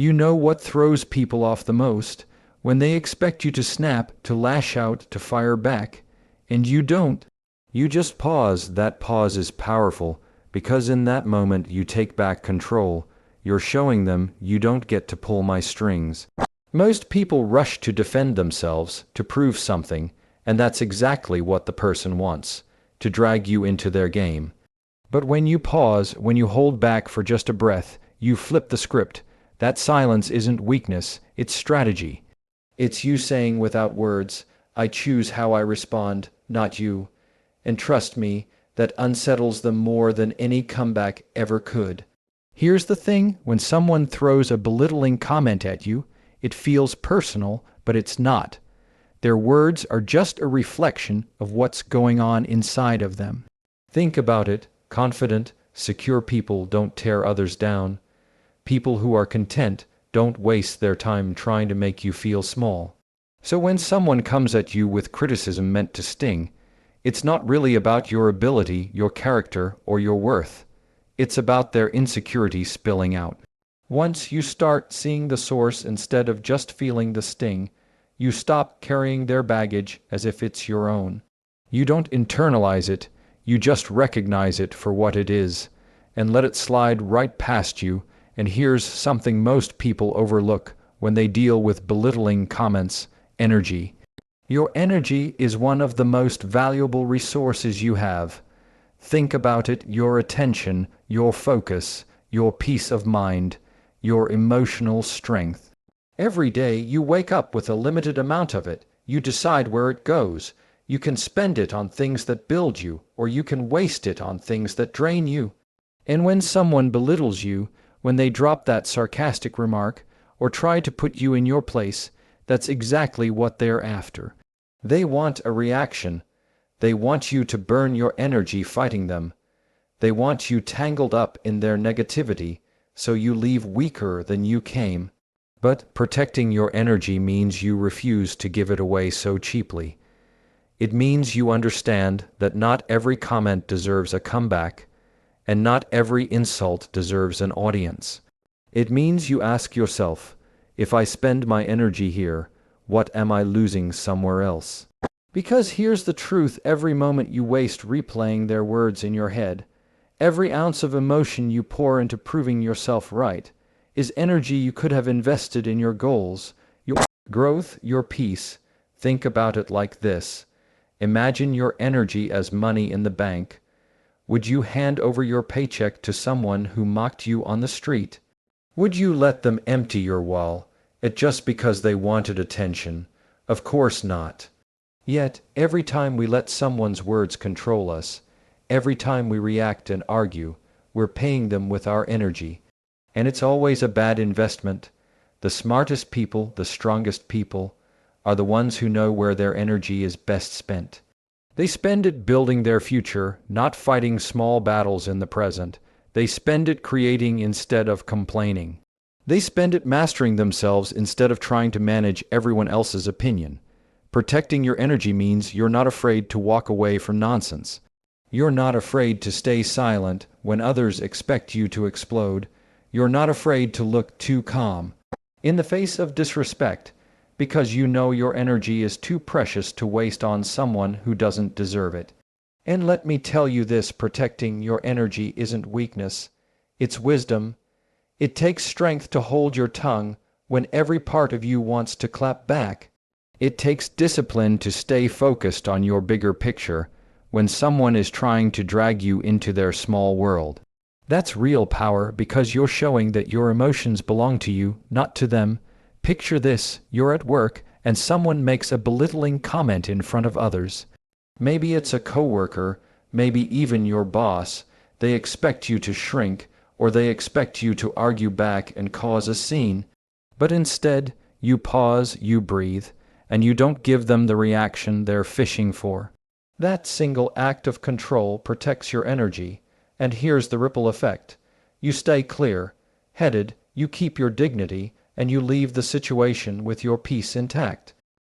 You know what throws people off the most? When they expect you to snap, to lash out, to fire back, and you don't. You just pause. That pause is powerful, because in that moment you take back control. You're showing them, you don't get to pull my strings. Most people rush to defend themselves, to prove something, and that's exactly what the person wants, to drag you into their game. But when you pause, when you hold back for just a breath, you flip the script. That silence isn't weakness, it's strategy. It's you saying without words, I choose how I respond, not you. And trust me, that unsettles them more than any comeback ever could. Here's the thing, when someone throws a belittling comment at you, it feels personal, but it's not. Their words are just a reflection of what's going on inside of them. Think about it. Confident, secure people don't tear others down. People who are content don't waste their time trying to make you feel small. So when someone comes at you with criticism meant to sting, it's not really about your ability, your character, or your worth. It's about their insecurity spilling out. Once you start seeing the source instead of just feeling the sting, you stop carrying their baggage as if it's your own. You don't internalize it, you just recognize it for what it is, and let it slide right past you. And here's something most people overlook when they deal with belittling comments: energy. Your energy is one of the most valuable resources you have. Think about it: your attention, your focus, your peace of mind, your emotional strength. Every day you wake up with a limited amount of it. You decide where it goes. You can spend it on things that build you, or you can waste it on things that drain you. And when someone belittles you, when they drop that sarcastic remark, or try to put you in your place, that's exactly what they're after. They want a reaction. They want you to burn your energy fighting them. They want you tangled up in their negativity, so you leave weaker than you came. But protecting your energy means you refuse to give it away so cheaply. It means you understand that not every comment deserves a comeback, and not every insult deserves an audience. It means you ask yourself, if I spend my energy here, what am I losing somewhere else? Because here's the truth: every moment you waste replaying their words in your head, every ounce of emotion you pour into proving yourself right, is energy you could have invested in your goals, your growth, your peace. Think about it like this. Imagine your energy as money in the bank. Would you hand over your paycheck to someone who mocked you on the street? Would you let them empty your wallet just because they wanted attention? Of course not. Yet, every time we let someone's words control us, every time we react and argue, we're paying them with our energy. And it's always a bad investment. The smartest people, the strongest people, are the ones who know where their energy is best spent. They spend it building their future, not fighting small battles in the present. They spend it creating instead of complaining. They spend it mastering themselves instead of trying to manage everyone else's opinion. Protecting your energy means you're not afraid to walk away from nonsense. You're not afraid to stay silent when others expect you to explode. You're not afraid to look too calm in the face of disrespect, because you know your energy is too precious to waste on someone who doesn't deserve it. And let me tell you this: protecting your energy isn't weakness, it's wisdom. It takes strength to hold your tongue when every part of you wants to clap back. It takes discipline to stay focused on your bigger picture when someone is trying to drag you into their small world. That's real power, because you're showing that your emotions belong to you, not to them. Picture this: you're at work and someone makes a belittling comment in front of others. Maybe it's a coworker, maybe even your boss. They expect you to shrink, or they expect you to argue back and cause a scene. But instead, you pause, you breathe, and you don't give them the reaction they're fishing for. That single act of control protects your energy, and here's the ripple effect. You stay clear-headed, you keep your dignity, and you leave the situation with your peace intact.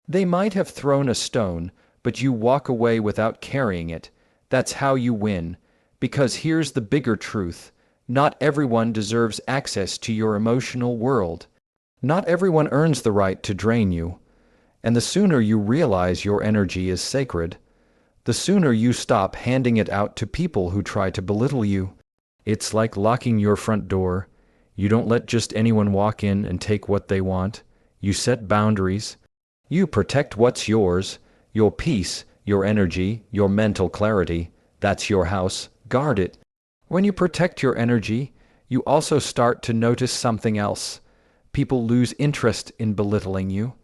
They might have thrown a stone, but you walk away without carrying it. That's how you win. Because here's the bigger truth: not everyone deserves access to your emotional world. Not everyone earns the right to drain you. And the sooner you realize your energy is sacred, the sooner you stop handing it out to people who try to belittle you. It's like locking your front door. You don't let just anyone walk in and take what they want. You set boundaries. You protect what's yours, your peace, your energy, your mental clarity. That's your house. Guard it. When you protect your energy, you also start to notice something else. People lose interest in belittling you.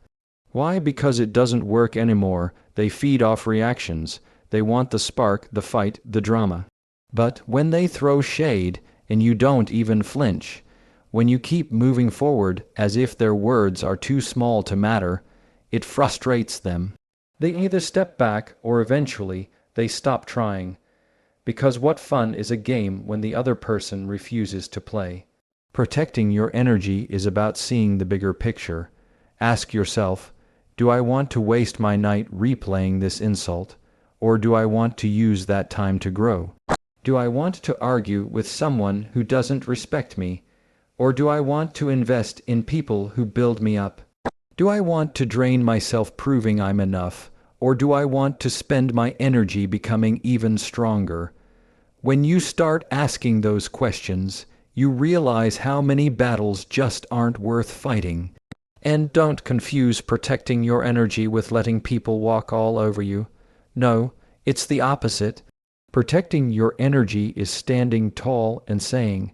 Why? Because it doesn't work anymore. They feed off reactions. They want the spark, the fight, the drama. But when they throw shade and you don't even flinch, when you keep moving forward as if their words are too small to matter, it frustrates them. They either step back or eventually they stop trying. Because what fun is a game when the other person refuses to play? Protecting your energy is about seeing the bigger picture. Ask yourself, do I want to waste my night replaying this insult, or do I want to use that time to grow? Do I want to argue with someone who doesn't respect me, or do I want to invest in people who build me up? Do I want to drain myself proving I'm enough, or do I want to spend my energy becoming even stronger? When you start asking those questions, you realize how many battles just aren't worth fighting. And don't confuse protecting your energy with letting people walk all over you. No, it's the opposite. Protecting your energy is standing tall and saying,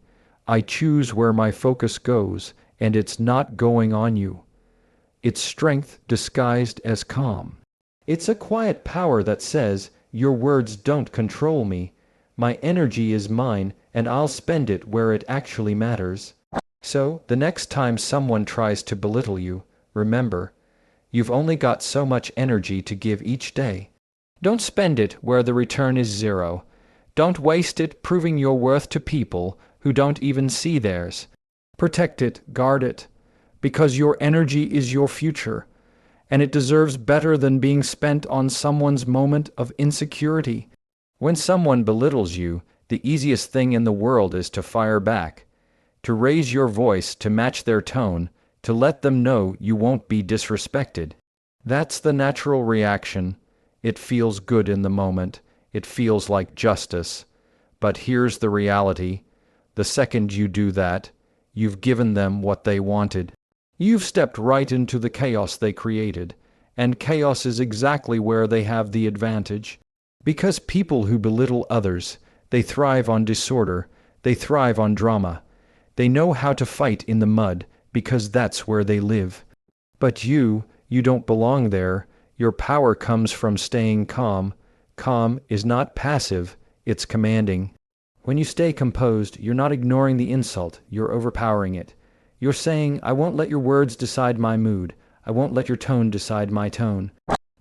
I choose where my focus goes, and it's not going on you. It's strength disguised as calm. It's a quiet power that says, your words don't control me. My energy is mine, and I'll spend it where it actually matters. So, the next time someone tries to belittle you, remember, you've only got so much energy to give each day. Don't spend it where the return is zero. Don't waste it proving your worth to people who don't even see theirs. Protect it, guard it, because your energy is your future, and it deserves better than being spent on someone's moment of insecurity. When someone belittles you, the easiest thing in the world is to fire back, to raise your voice to match their tone, to let them know you won't be disrespected. That's the natural reaction. It feels good in the moment. It feels like justice. But here's the reality. The second you do that, you've given them what they wanted. You've stepped right into the chaos they created, and chaos is exactly where they have the advantage. Because people who belittle others, they thrive on disorder, they thrive on drama. They know how to fight in the mud because that's where they live. But you don't belong there. Your power comes from staying calm. Calm is not passive, it's commanding. When you stay composed, you're not ignoring the insult, you're overpowering it. You're saying, I won't let your words decide my mood. I won't let your tone decide my tone.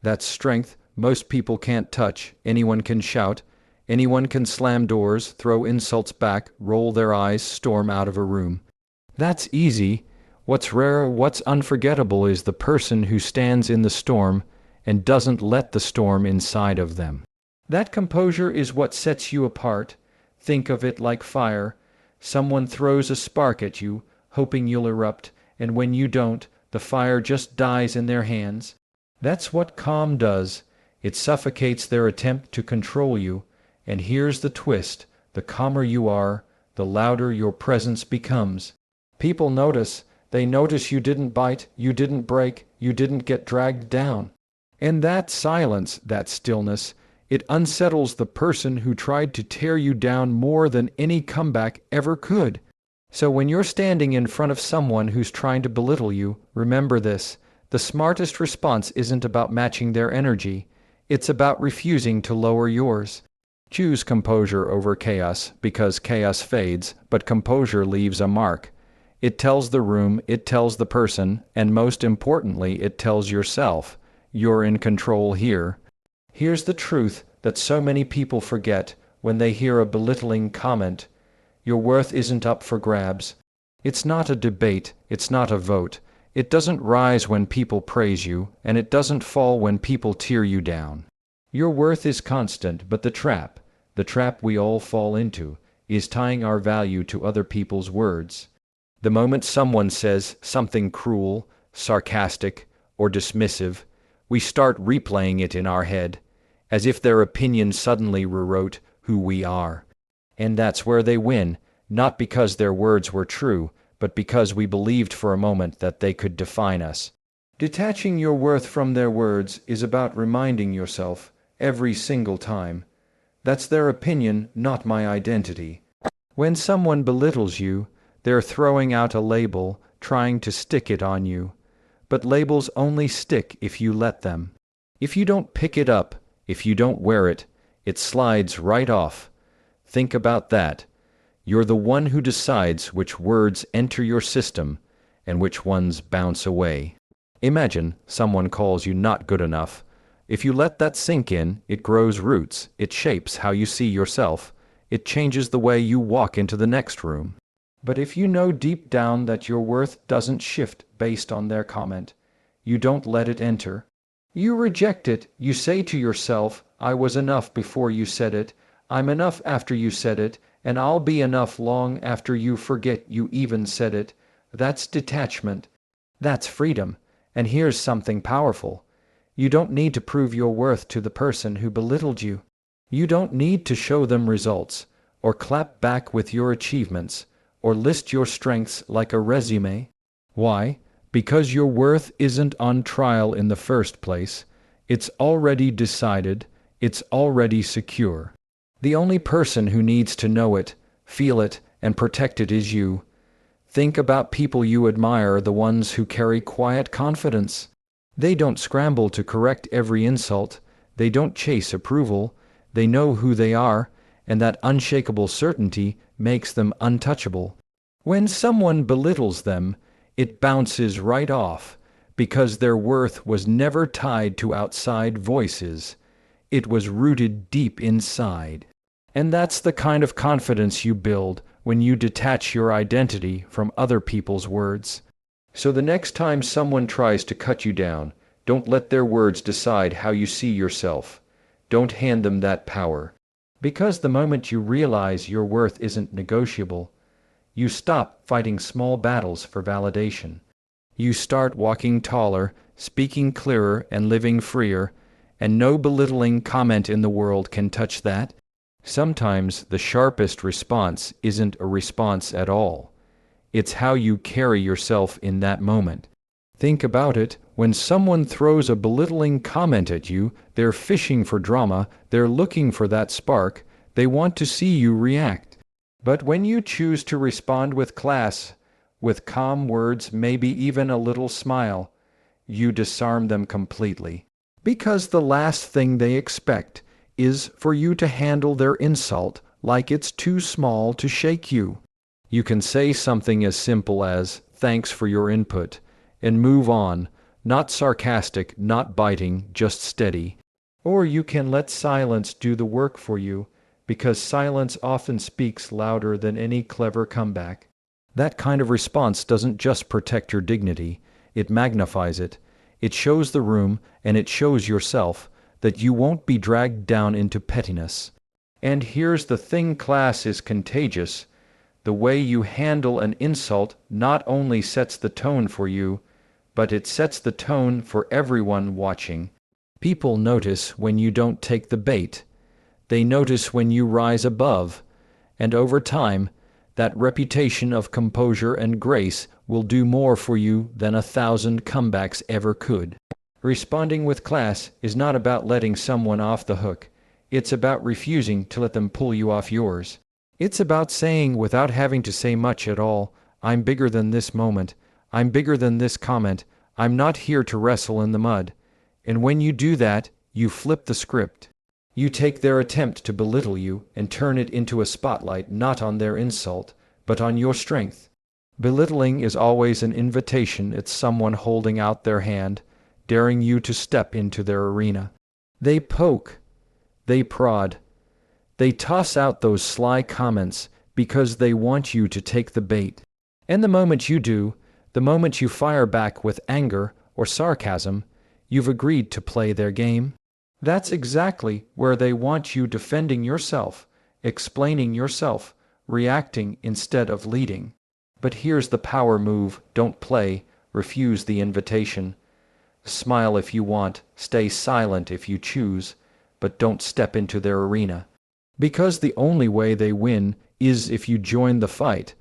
That's strength most people can't touch. Anyone can shout. Anyone can slam doors, throw insults back, roll their eyes, storm out of a room. That's easy. What's rare, what's unforgettable is the person who stands in the storm and doesn't let the storm inside of them. That composure is what sets you apart. Think of it like fire. Someone throws a spark at you, hoping you'll erupt, and when you don't, the fire just dies in their hands. That's what calm does. It suffocates their attempt to control you. And here's the twist. The calmer you are, the louder your presence becomes. People notice. They notice you didn't bite, you didn't break, you didn't get dragged down. And that silence, that stillness, it unsettles the person who tried to tear you down more than any comeback ever could. So when you're standing in front of someone who's trying to belittle you, remember this. The smartest response isn't about matching their energy. It's about refusing to lower yours. Choose composure over chaos, because chaos fades, but composure leaves a mark. It tells the room, it tells the person, and most importantly, it tells yourself, you're in control here. Here's the truth that so many people forget when they hear a belittling comment. Your worth isn't up for grabs. It's not a debate, it's not a vote. It doesn't rise when people praise you, and it doesn't fall when people tear you down. Your worth is constant, but the trap we all fall into, is tying our value to other people's words. The moment someone says something cruel, sarcastic, or dismissive, we start replaying it in our head, as if their opinion suddenly rewrote who we are. And that's where they win, not because their words were true, but because we believed for a moment that they could define us. Detaching your worth from their words is about reminding yourself, every single time, that's their opinion, not my identity. When someone belittles you, they're throwing out a label, trying to stick it on you. But labels only stick if you let them. If you don't pick it up, if you don't wear it, it slides right off. Think about that. You're the one who decides which words enter your system and which ones bounce away. Imagine someone calls you not good enough. If you let that sink in, it grows roots, it shapes how you see yourself, it changes the way you walk into the next room. But if you know deep down that your worth doesn't shift based on their comment, you don't let it enter. You reject it. You say to yourself, I was enough before you said it, I'm enough after you said it, and I'll be enough long after you forget you even said it. That's detachment. That's freedom. And here's something powerful. You don't need to prove your worth to the person who belittled you. You don't need to show them results, or clap back with your achievements, or list your strengths like a resume. Why? Because your worth isn't on trial in the first place. It's already decided. It's already secure. The only person who needs to know it, feel it, and protect it is you. Think about people you admire, the ones who carry quiet confidence. They don't scramble to correct every insult. They don't chase approval. They know who they are, and that unshakable certainty makes them untouchable. When someone belittles them, it bounces right off, because their worth was never tied to outside voices. It was rooted deep inside. And that's the kind of confidence you build when you detach your identity from other people's words. So the next time someone tries to cut you down, don't let their words decide how you see yourself. Don't hand them that power. Because the moment you realize your worth isn't negotiable, you stop fighting small battles for validation. You start walking taller, speaking clearer, and living freer, and no belittling comment in the world can touch that. Sometimes the sharpest response isn't a response at all. It's how you carry yourself in that moment. Think about it. When someone throws a belittling comment at you, they're fishing for drama, they're looking for that spark, they want to see you react. But when you choose to respond with class, with calm words, maybe even a little smile, you disarm them completely. Because the last thing they expect is for you to handle their insult like it's too small to shake you. You can say something as simple as, "Thanks for your input," and move on, not sarcastic, not biting, just steady. Or you can let silence do the work for you, because silence often speaks louder than any clever comeback. That kind of response doesn't just protect your dignity, it magnifies it. It shows the room, and it shows yourself, that you won't be dragged down into pettiness. And here's the thing, class is contagious. The way you handle an insult not only sets the tone for you, but it sets the tone for everyone watching. People notice when you don't take the bait. They notice when you rise above. And over time, that reputation of composure and grace will do more for you than 1,000 comebacks ever could. Responding with class is not about letting someone off the hook. It's about refusing to let them pull you off yours. It's about saying, without having to say much at all, I'm bigger than this moment. I'm bigger than this comment. I'm not here to wrestle in the mud. And when you do that, you flip the script. You take their attempt to belittle you and turn it into a spotlight not on their insult, but on your strength. Belittling is always an invitation. It's someone holding out their hand, daring you to step into their arena. They poke. They prod. They toss out those sly comments because they want you to take the bait. And the moment you do, the moment you fire back with anger or sarcasm, you've agreed to play their game. That's exactly where they want you, defending yourself, explaining yourself, reacting instead of leading. But here's the power move: don't play, refuse the invitation. Smile if you want, stay silent if you choose, but don't step into their arena. Because the only way they win is if you join the fight.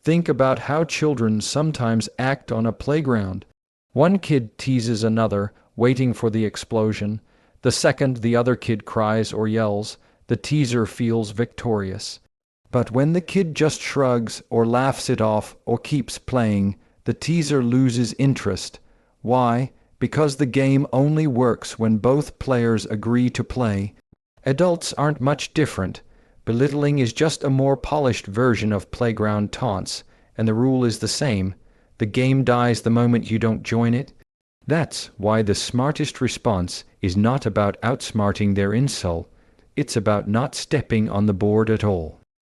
Think about how children sometimes act on a playground. One kid teases another, waiting for the explosion. The second the other kid cries or yells, the teaser feels victorious. But when the kid just shrugs or laughs it off or keeps playing, the teaser loses interest. Why? Because the game only works when both players agree to play. Adults aren't much different. Belittling is just a more polished version of playground taunts, and the rule is the same. The game dies the moment you don't join it. That's why the smartest response is not about outsmarting their insult. It's about not stepping on the board at all.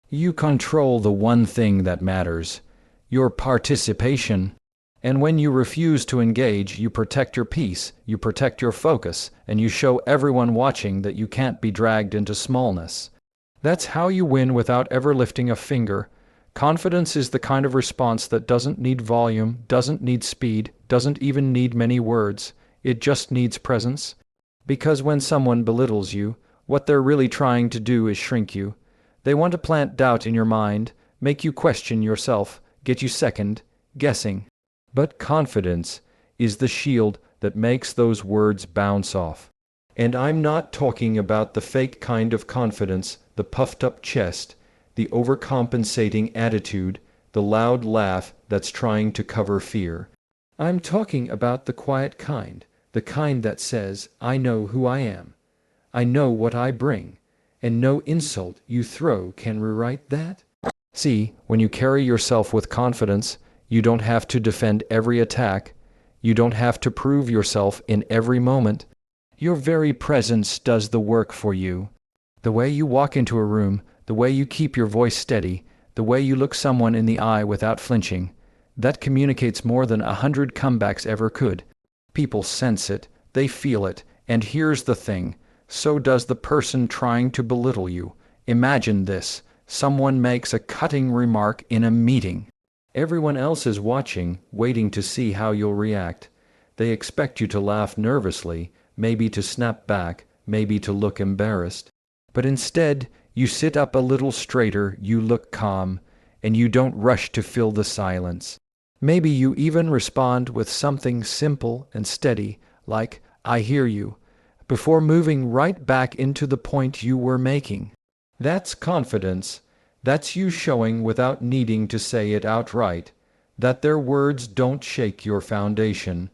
You control the one thing that matters: your participation. And when you refuse to engage, you protect your peace, you protect your focus, and you show everyone watching that you can't be dragged into smallness. That's how you win without ever lifting a finger. Confidence is the kind of response that doesn't need volume, doesn't need speed, doesn't even need many words. It just needs presence. Because when someone belittles you, what they're really trying to do is shrink you. They want to plant doubt in your mind, make you question yourself, get you second guessing. But confidence is the shield that makes those words bounce off. And I'm not talking about the fake kind of confidence, the puffed-up chest, the overcompensating attitude, the loud laugh that's trying to cover fear. I'm talking about the quiet kind, the kind that says, I know who I am. I know what I bring, and no insult you throw can rewrite that. See, when you carry yourself with confidence, you don't have to defend every attack. You don't have to prove yourself in every moment. Your very presence does the work for you. The way you walk into a room, the way you keep your voice steady, the way you look someone in the eye without flinching, that communicates more than 100 comebacks ever could. People sense it, they feel it, and here's the thing: so does the person trying to belittle you. Imagine this: someone makes a cutting remark in a meeting. Everyone else is watching, waiting to see how you'll react. They expect you to laugh nervously, maybe to snap back, maybe to look embarrassed. But instead, you sit up a little straighter, you look calm, and you don't rush to fill the silence. Maybe you even respond with something simple and steady, like, I hear you, before moving right back into the point you were making. That's confidence. That's you showing without needing to say it outright, that their words don't shake your foundation.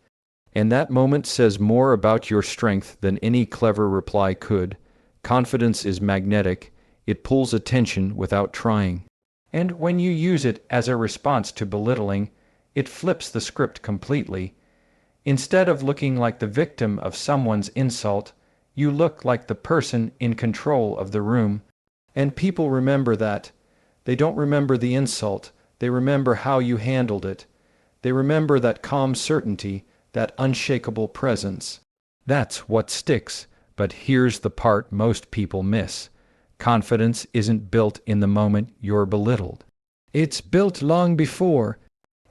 And that moment says more about your strength than any clever reply could. Confidence is magnetic. It pulls attention without trying. And when you use it as a response to belittling, it flips the script completely. Instead of looking like the victim of someone's insult, you look like the person in control of the room. And people remember that. They don't remember the insult. They remember how you handled it. They remember that calm certainty, that unshakable presence. That's what sticks. But here's the part most people miss. Confidence isn't built in the moment you're belittled. It's built long before.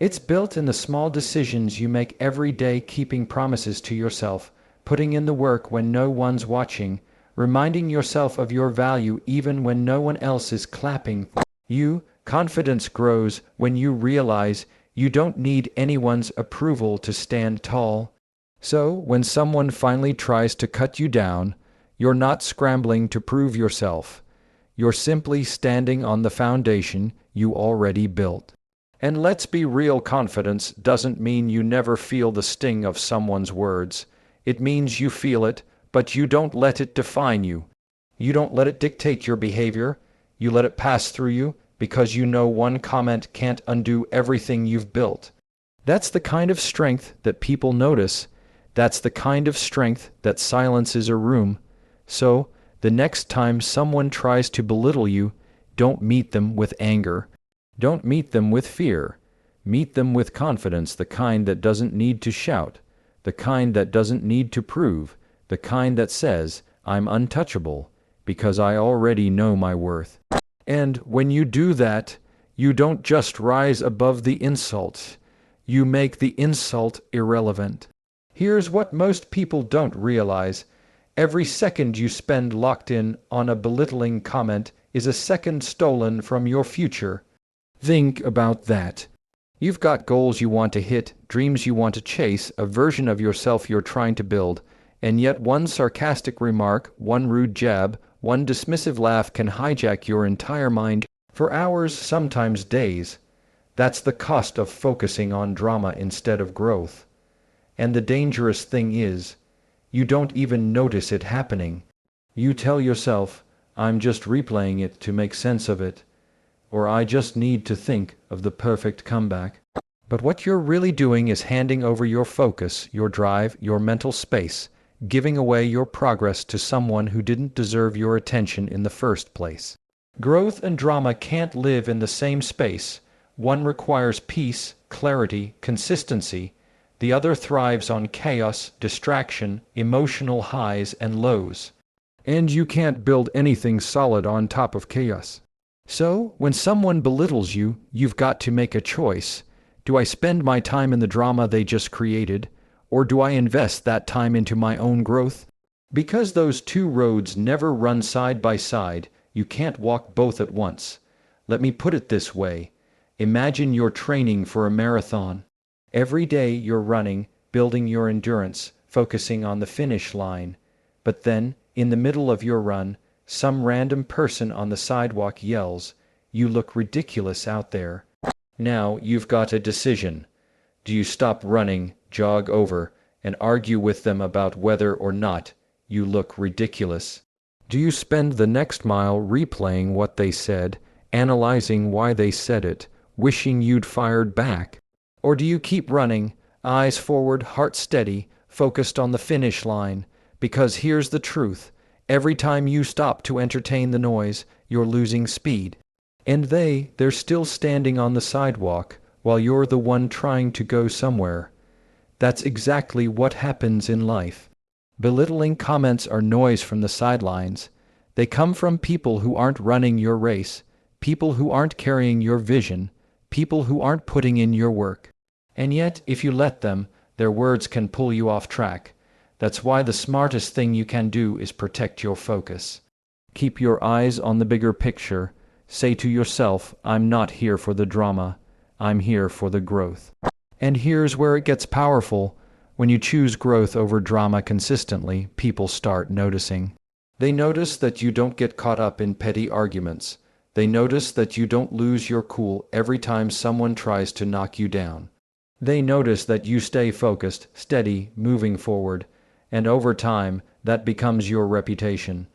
It's built in the small decisions you make every day, keeping promises to yourself, putting in the work when no one's watching, reminding yourself of your value even when no one else is clapping for you. Confidence grows when you realize you don't need anyone's approval to stand tall. So, when someone finally tries to cut you down, you're not scrambling to prove yourself. You're simply standing on the foundation you already built. And let's be real, confidence doesn't mean you never feel the sting of someone's words. It means you feel it, but you don't let it define you. You don't let it dictate your behavior. You let it pass through you because you know one comment can't undo everything you've built. That's the kind of strength that people notice. That's the kind of strength that silences a room. So, the next time someone tries to belittle you, don't meet them with anger. Don't meet them with fear. Meet them with confidence, the kind that doesn't need to shout, the kind that doesn't need to prove, the kind that says, I'm untouchable, because I already know my worth. And when you do that, You don't just rise above the insult. You make the insult irrelevant. Here's what most people don't realize. Every second you spend locked in on a belittling comment is a second stolen from your future. Think about that. You've got goals you want to hit, dreams you want to chase, a version of yourself you're trying to build, and yet one sarcastic remark, one rude jab, one dismissive laugh can hijack your entire mind for hours, sometimes days. That's the cost of focusing on drama instead of growth. And the dangerous thing is, you don't even notice it happening. You tell yourself, I'm just replaying it to make sense of it, or I just need to think of the perfect comeback. But what you're really doing is handing over your focus, your drive, your mental space, giving away your progress to someone who didn't deserve your attention in the first place. Growth and drama can't live in the same space. One requires peace, clarity, consistency. The other thrives on chaos, distraction, emotional highs and lows. And you can't build anything solid on top of chaos. So, when someone belittles you, you've got to make a choice. Do I spend my time in the drama they just created, or do I invest that time into my own growth? Because those two roads never run side by side, you can't walk both at once. Let me put it this way. Imagine you're training for a marathon. Every day you're running, building your endurance, focusing on the finish line. But then, in the middle of your run, some random person on the sidewalk yells, "You look ridiculous out there." Now you've got a decision. Do you stop running, jog over, and argue with them about whether or not you look ridiculous? Do you spend the next mile replaying what they said, analyzing why they said it, wishing you'd fired back? Or do you keep running, eyes forward, heart steady, focused on the finish line? Because here's the truth. Every time you stop to entertain the noise, you're losing speed. And they're still standing on the sidewalk, while you're the one trying to go somewhere. That's exactly what happens in life. Belittling comments are noise from the sidelines. They come from people who aren't running your race, people who aren't carrying your vision, people who aren't putting in your work. And yet, if you let them, their words can pull you off track. That's why the smartest thing you can do is protect your focus. Keep your eyes on the bigger picture. Say to yourself, I'm not here for the drama. I'm here for the growth. And here's where it gets powerful. When you choose growth over drama consistently, people start noticing. They notice that you don't get caught up in petty arguments. They notice that you don't lose your cool every time someone tries to knock you down. They notice that you stay focused, steady, moving forward. And over time, that becomes your reputation.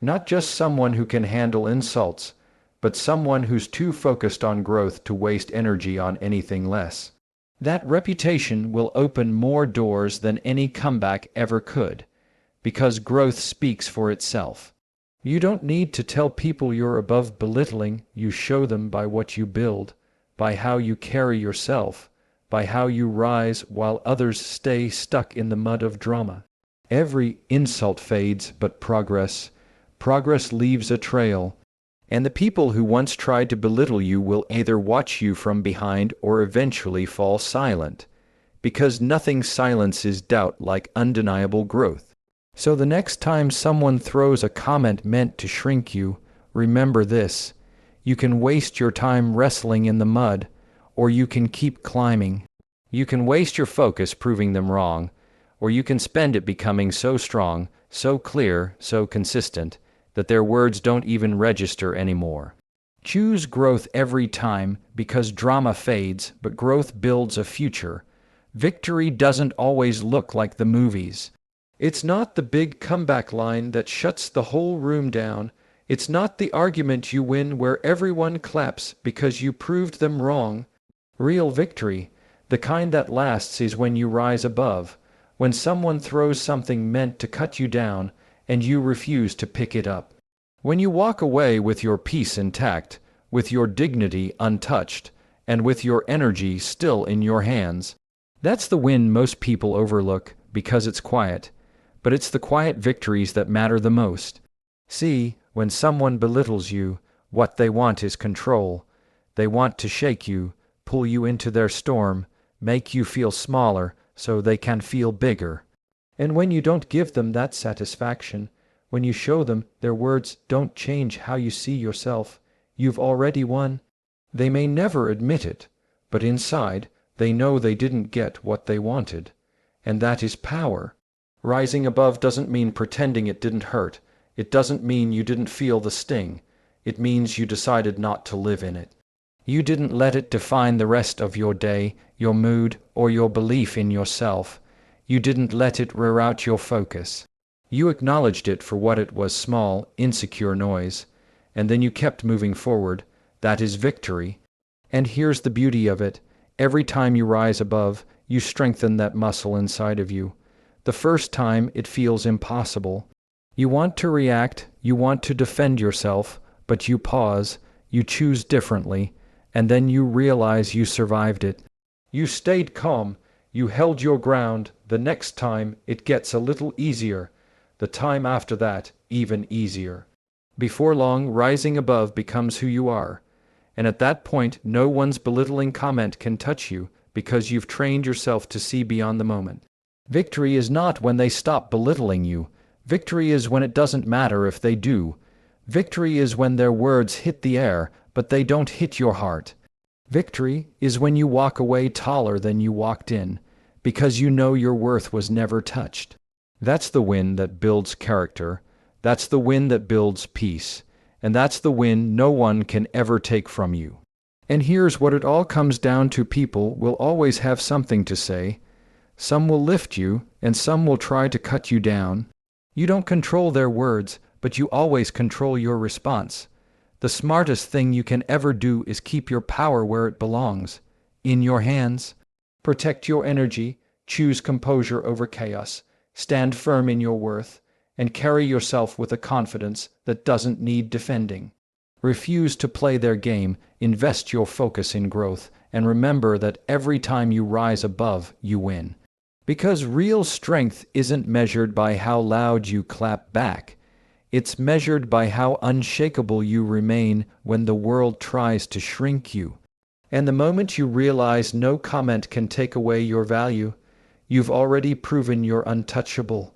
Not just someone who can handle insults, but someone who's too focused on growth to waste energy on anything less. That reputation will open more doors than any comeback ever could, because growth speaks for itself. You don't need to tell people you're above belittling. You show them by what you build, by how you carry yourself, by how you rise while others stay stuck in the mud of drama. Every insult fades, but progress leaves a trail. And the people who once tried to belittle you will either watch you from behind or eventually fall silent, because nothing silences doubt like undeniable growth. So the next time someone throws a comment meant to shrink you, remember this: you can waste your time wrestling in the mud, or you can keep climbing. You can waste your focus proving them wrong, or you can spend it becoming so strong, so clear, so consistent, that their words don't even register anymore. Choose growth every time, because drama fades, but growth builds a future. Victory doesn't always look like the movies. It's not the big comeback line that shuts the whole room down. It's not the argument you win where everyone claps because you proved them wrong. Real victory, the kind that lasts, is when you rise above, when someone throws something meant to cut you down and you refuse to pick it up. When you walk away with your peace intact, with your dignity untouched, and with your energy still in your hands. That's the win most people overlook because it's quiet, but it's the quiet victories that matter the most. See, when someone belittles you, what they want is control. They want to shake you, pull you into their storm, make you feel smaller so they can feel bigger. And when you don't give them that satisfaction, when you show them their words don't change how you see yourself, you've already won. They may never admit it, but inside they know they didn't get what they wanted. And that is power. Rising above doesn't mean pretending it didn't hurt. It doesn't mean you didn't feel the sting. It means you decided not to live in it. You didn't let it define the rest of your day, your mood, or your belief in yourself. You didn't let it reroute your focus. You acknowledged it for what it was: small, insecure noise. And then you kept moving forward. That is victory. And here's the beauty of it. Every time you rise above, you strengthen that muscle inside of you. The first time it feels impossible. You want to react, you want to defend yourself, but you pause, you choose differently, and then you realize you survived it. You stayed calm, you held your ground. The next time it gets a little easier. The time after that, even easier. Before long, rising above becomes who you are. And at that point, no one's belittling comment can touch you, because you've trained yourself to see beyond the moment. Victory is not when they stop belittling you. Victory is when it doesn't matter if they do. Victory is when their words hit the air, but they don't hit your heart. Victory is when you walk away taller than you walked in, because you know your worth was never touched. That's the win that builds character. That's the win that builds peace. And that's the win no one can ever take from you. And here's what it all comes down to: people will always have something to say. Some will lift you, and some will try to cut you down. You don't control their words, but you always control your response. The smartest thing you can ever do is keep your power where it belongs, in your hands. Protect your energy, choose composure over chaos, stand firm in your worth, and carry yourself with a confidence that doesn't need defending. Refuse to play their game, invest your focus in growth, and remember that every time you rise above, you win. Because real strength isn't measured by how loud you clap back. It's measured by how unshakable you remain when the world tries to shrink you. And the moment you realize no comment can take away your value, you've already proven you're untouchable.